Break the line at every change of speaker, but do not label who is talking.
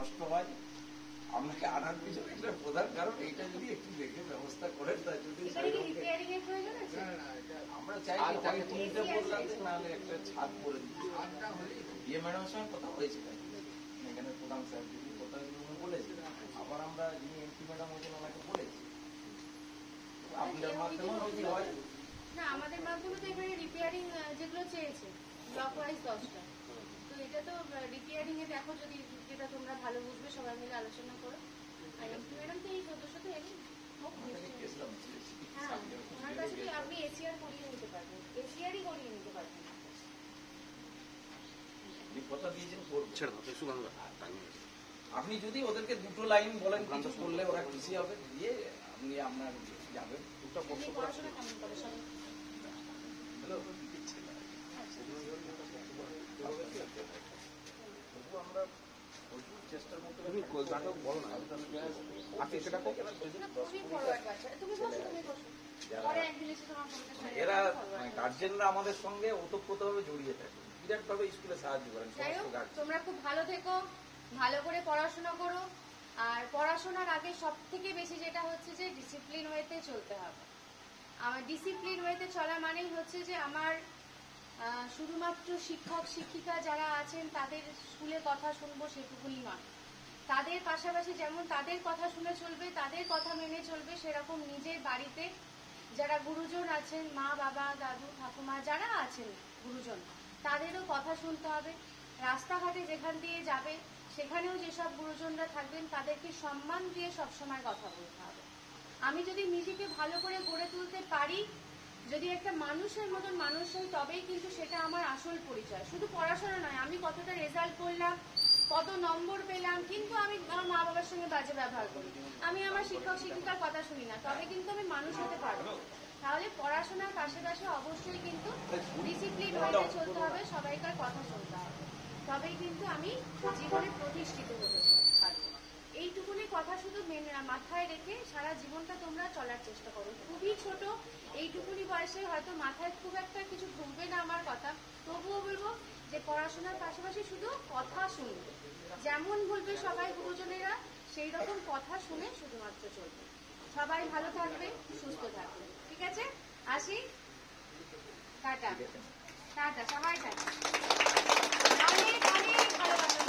নষ্ট হয় আপনাকে আনার পিছনে একটা প্রধান কারণ এইটা যদি একটু দেখে ব্যবস্থা করেন তা যদি আমরা চাই তাকে তিনটে বলতে নাহলে একটা ছাদ করে দিচ্ছি ইয়ে ম্যাডামের সঙ্গে কথা হয়েছিল এখানে প্রধান স্যার যদি কথা বলেছে আবার আমরা যিনি এমপি ম্যাডাম হয়েছেন ওনাকে বলেছি আপনাদের মাধ্যমে যদি হয়
না আমাদের মাধ্যমে তো এখানে রিপেয়ারিং যেগুলো চেয়েছে ব্লক ওয়াইজ 10টা তো এটা তো রিপেয়ারিং এ দেখো যদি যেটা তোমরা ভালো বুঝবে সবাই মিলে আলোচনা করো আর এমপি ম্যাডাম তো এই সদস্য তো এমনি হ্যাঁ ওনার কাছে আপনি এসিআর করিয়ে নিতে পারবেন এসিআরই করিয়ে নিতে পারবেন
কথা দিয়েছেন আপনি যদি ওদেরকে দুটো লাইন বলেন কিছু করলে ওরা খুশি হবে দিয়ে আপনি আপনার যাবেন দুটো
পড়াশোনা কেমন করে সবাই
আমরা চেষ্টার মধ্যে বলো না এরা গার্জেনরা আমাদের সঙ্গে ওতপ্রোতভাবে জড়িয়ে থাকে বিরাট ভাবে স্কুলে সাহায্য করেন।
তোমরা খুব ভালো থেকো, ভালো করে পড়াশোনা করো, আর পড়াশোনার আগে সব থেকে বেশি যেটা হচ্ছে যে ডিসিপ্লিন ওয়েতে চলতে হবে। আমার ডিসিপ্লিন ওয়েতে চলা মানেই হচ্ছে যে আমার শুধুমাত্র শিক্ষক শিক্ষিকা যারা আছেন তাদের স্কুলে কথা শুনবো সেটুকুনি নয়, তাদের পাশাপাশি যেমন তাদের কথা শুনে চলবে, তাদের কথা মেনে চলবে, সেরকম নিজের বাড়িতে যারা গুরুজন আছেন, মা বাবা দাদু ঠাকুমা যারা আছেন গুরুজন, তাদেরও কথা শুনতে হবে। রাস্তাঘাটে যেখান দিয়ে যাবে সেখানেও যেসব গুরুজনরা থাকবেন তাদেরকে সম্মান দিয়ে সবসময় কথা বলতে হবে। আমি যদি নিজেকে ভালো করে গড়ে তুলতে পারি, যদি একটা মানুষের মতন মানুষ হই, তবেই কিন্তু সেটা আমার আসল পরিচয়। শুধু পড়াশোনা নয়, আমি কতটা রেজাল্ট করলাম, কত নম্বর পেলাম, কিন্তু আমি আমার মা বাবার সঙ্গে বাজে ব্যবহার করি, আমি আমার শিক্ষক শিক্ষিকার কথা শুনি না, তবে কিন্তু আমি মানুষ হতে পারবো। তাহলে পড়াশোনার পাশাপাশি অবশ্যই কিন্তু ডিসিপ্লিন হয়ে চলতে হবে, সবাইকার কথা শুনতে হবে, তবেই কিন্তু আমি জীবনে প্রতিষ্ঠিত হতে পারবো। এইটুকুনি কথা শুধু মাথায় রেখে সারা জীবনটা তোমরা চলার চেষ্টা করো। খুবই ছোট, এইটুকুনি বয়সে হয়তো মাথায় খুব একটা কিছু ঢুকবে না আমার কথা, তবুও বলবো যে পড়াশোনার পাশাপাশি শুধু কথা শুনবে, যেমন বলবে সবাই গুরুজনেরা সেই রকম কথা শুনে শুধুমাত্র চলবে। সবাই ভালো থাকবে, সুস্থ থাকবে, ঠিক আছে? আসি, টাটা টাটা, সবাই টাটা। অনেক অনেক ভালোবাসা।